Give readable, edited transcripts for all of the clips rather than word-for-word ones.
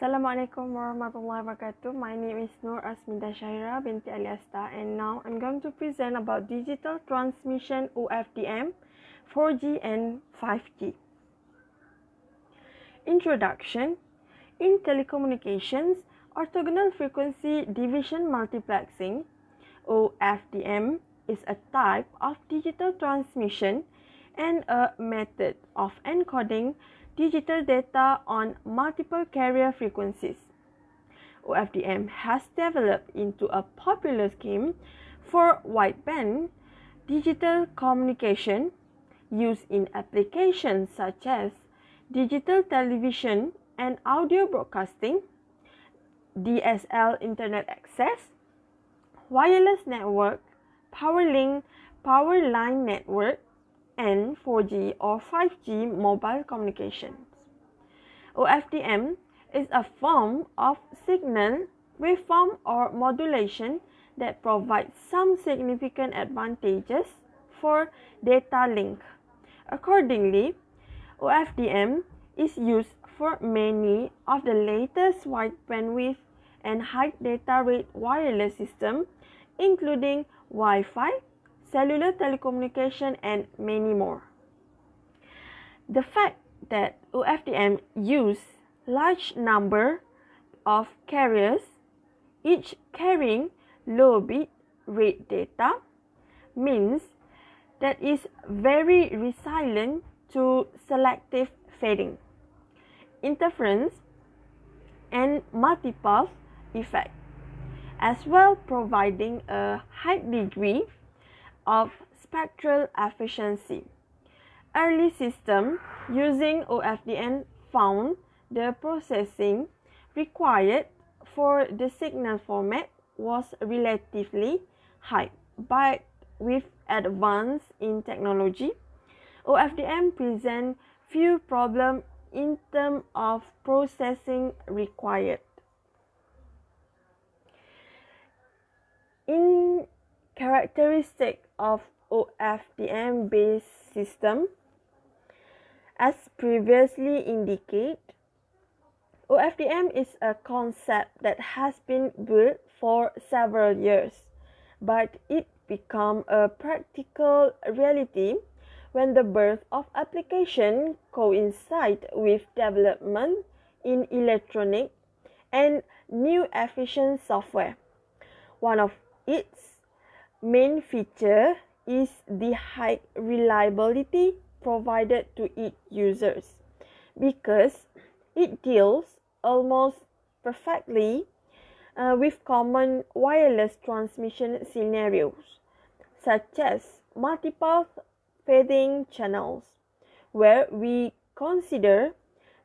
Assalamualaikum warahmatullahi wabarakatuh. My name is Nur Asmida Shahira binti Aliasta, and now I'm going to present about digital transmission OFDM, 4G and 5G. Introduction. In telecommunications, orthogonal frequency division multiplexing, OFDM, is a type of digital transmission and a method of encoding digital data on multiple carrier frequencies. OFDM has developed into a popular scheme for wideband digital communication used in applications such as digital television and audio broadcasting, DSL internet access, wireless network, power link, power line network, and 4G or 5G mobile communications. OFDM is a form of signal waveform or modulation that provides some significant advantages for data link. Accordingly, OFDM is used for many of the latest wide bandwidth and high data rate wireless systems, including Wi-Fi, cellular telecommunication, and many more. The fact that OFDM use large number of carriers, each carrying low bit rate data, means that it is very resilient to selective fading, interference, and multipath effect, as well providing a high degree of spectral efficiency. Early systems using OFDM found the processing required for the signal format was relatively high, but with advance in technology, OFDM presents few problems in terms of processing required. In characteristic of OFDM-based system, as previously indicated, OFDM is a concept that has been built for several years, but it became a practical reality when the birth of application coincided with development in electronic and new efficient software. One of its main feature is the high reliability provided to its users, because it deals almost perfectly with common wireless transmission scenarios, such as multipath fading channels, where we consider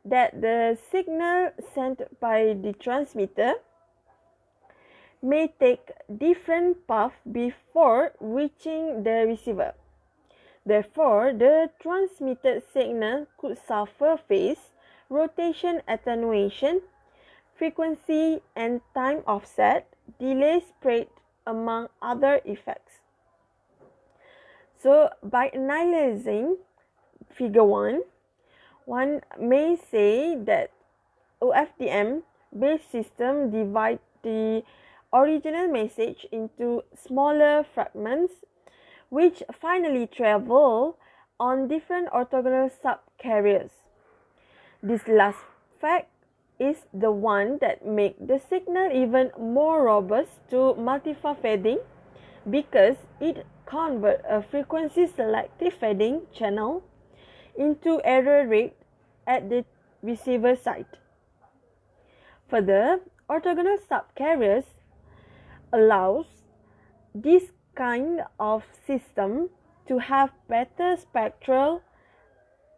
that the signal sent by the transmitter may take different paths before reaching the receiver. Therefore, the transmitted signal could suffer phase, rotation attenuation, frequency and time offset, delay spread, among other effects. So, by analyzing figure 1, one may say that OFDM-based system divide the original message into smaller fragments, which finally travel on different orthogonal subcarriers. This last fact is the one that makes the signal even more robust to multipath fading, because it converts a frequency selective fading channel into error rate at the receiver side. Further, orthogonal subcarriers allows this kind of system to have better spectral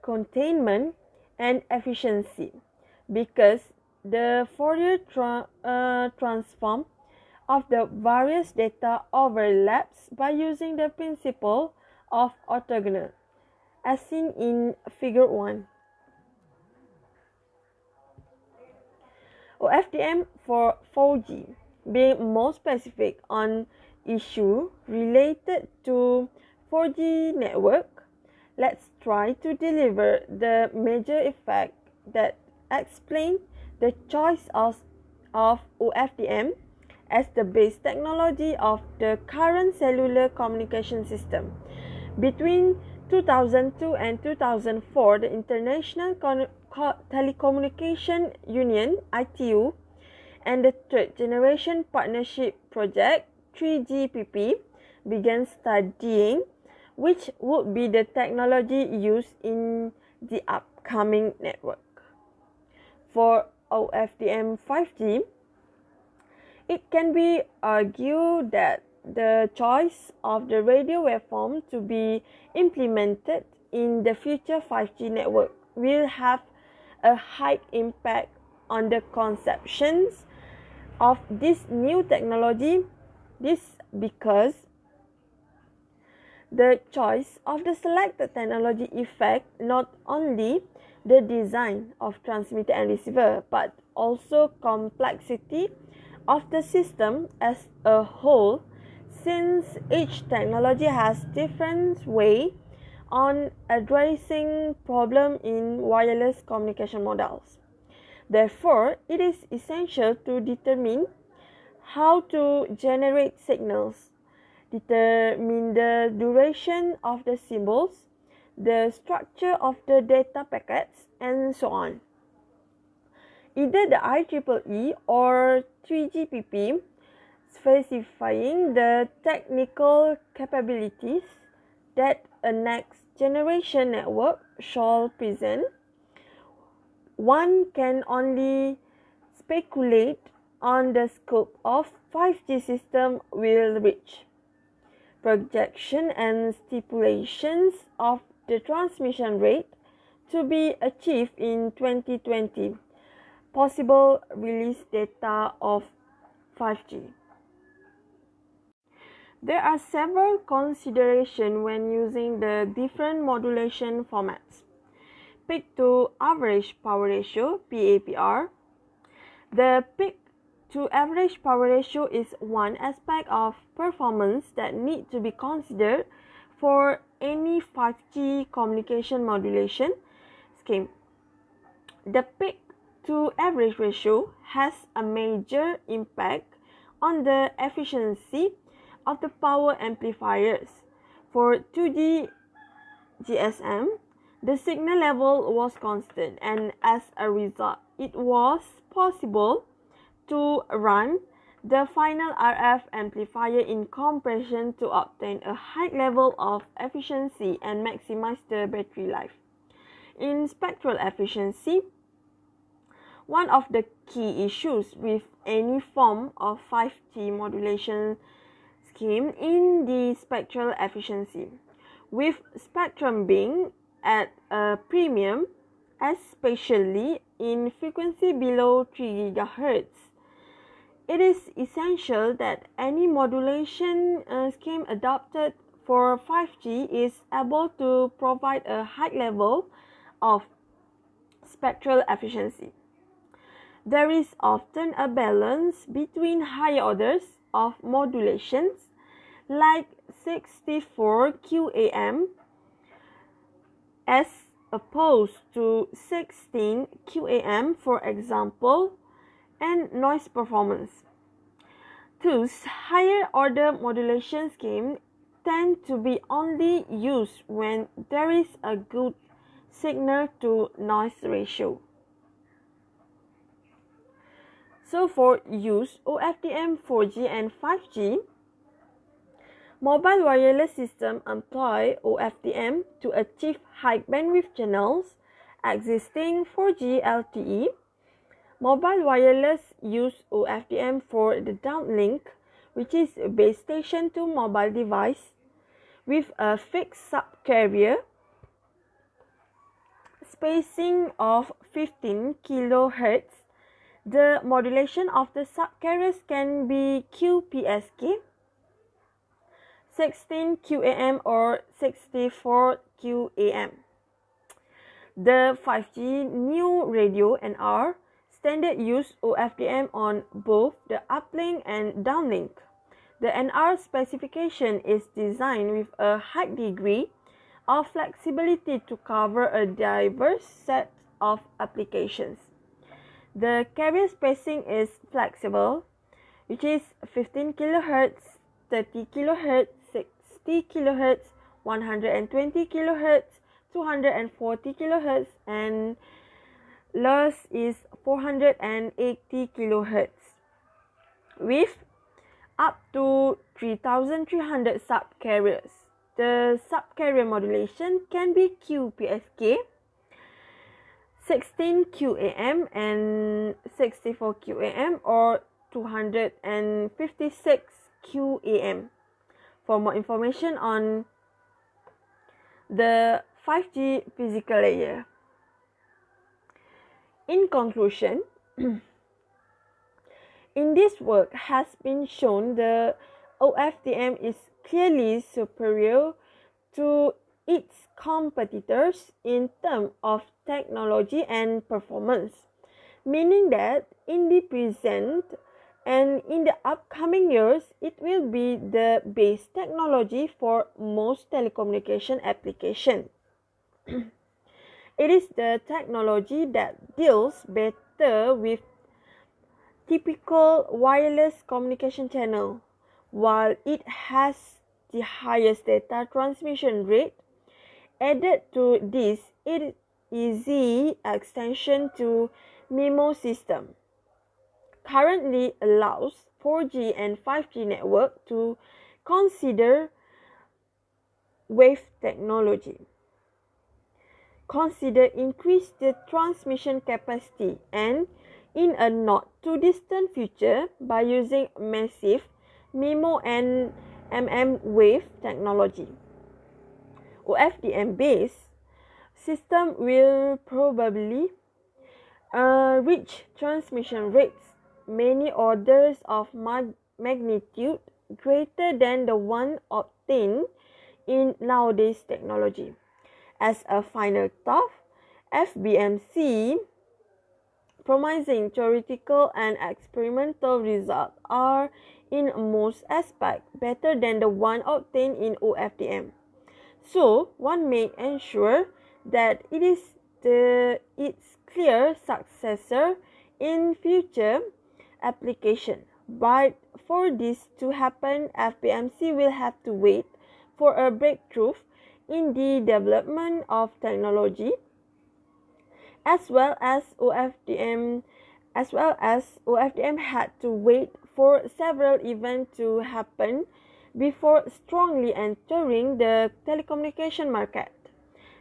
containment and efficiency, because the Fourier transform of the various data overlaps by using the principle of orthogonal, as seen in figure 1. OFDM for 4G, being more specific on issue related to 4G network, let's try to deliver the major effect that explain the choice of OFDM as the base technology of the current cellular communication system. Between 2002 and 2004, the International Telecommunication Union (ITU) and the Third Generation Partnership Project (3GPP) began studying which would be the technology used in the upcoming network. For OFDM 5G, it can be argued that the choice of the radio waveform to be implemented in the future 5G network will have a high impact on the conceptions of this new technology. This because the choice of the selected technology affects not only the design of transmitter and receiver, but also complexity of the system as a whole, since each technology has different way on addressing problem in wireless communication models. Therefore, it is essential to determine how to generate signals, determine the duration of the symbols, the structure of the data packets, and so on. Either the IEEE or 3GPP specifying the technical capabilities that a next generation network shall present. One can only speculate on the scope of 5G system will reach. Projection and stipulations of the transmission rate to be achieved in 2020. Possible release data of 5G. There are several considerations when using the different modulation formats. Peak to average power ratio, PAPR. The peak to average power ratio is one aspect of performance that need to be considered for any 5G communication modulation scheme. The peak to average ratio has a major impact on the efficiency of the power amplifiers. For 2G GSM, the signal level was constant, and as a result, it was possible to run the final RF amplifier in compression to obtain a high level of efficiency and maximize the battery life. In spectral efficiency, one of the key issues with any form of 5G modulation scheme in the spectral efficiency, with spectrum being at a premium, especially in frequency below 3 GHz. It is essential that any modulation scheme adopted for 5G is able to provide a high level of spectral efficiency. There is often a balance between higher orders of modulations like 64 QAM as opposed to 16 QAM, for example, and noise performance. Thus, higher order modulation schemes tend to be only used when there is a good signal to noise ratio. So for use OFDM 4G and 5G, mobile wireless systems employ OFDM to achieve high bandwidth channels existing 4G LTE. Mobile wireless use OFDM for the downlink, which is a base station to mobile device with a fixed subcarrier spacing of 15 kHz. The modulation of the subcarriers can be QPSK, 16 QAM or 64 QAM. The 5G new radio NR standard use OFDM on both the uplink and downlink. The NR specification is designed with a high degree of flexibility to cover a diverse set of applications. The carrier spacing is flexible, which is 15 kHz, 30 kHz, 60 kHz, 120 kHz, 240 kHz, and last is 480 kHz with up to 3,300 subcarriers. The subcarrier modulation can be QPSK, 16 QAM and 64 QAM or 256 QAM. For more information on the 5G physical layer. In conclusion, in this work has been shown the Ofdm is clearly superior to its competitors in terms of technology and performance, meaning that in the present and in the upcoming years, it will be the base technology for most telecommunication applications. It is the technology that deals better with typical wireless communication channel, while it has the highest data transmission rate. Added to this, it is easy extension to MIMO system. Currently allows 4G and 5G network to consider wave technology. Consider increase the transmission capacity and in a not too distant future by using massive MIMO and wave technology. Ofdm based system will probably reach transmission rates many orders of magnitude greater than the one obtained in nowadays technology. As a final thought, FBMC promising theoretical and experimental results are in most aspects better than the one obtained in Ofdm. So one may ensure that it is its clear successor in future application. But for this to happen, FBMC will have to wait for a breakthrough in the development of technology, as well as Ofdm had to wait for several events to happen before strongly entering the telecommunication market.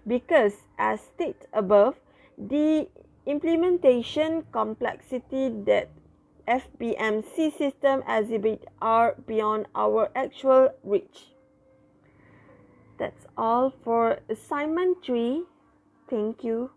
Because, as stated above, the implementation complexity that FBMC system exhibit are beyond our actual reach. That's all for assignment 3. Thank you.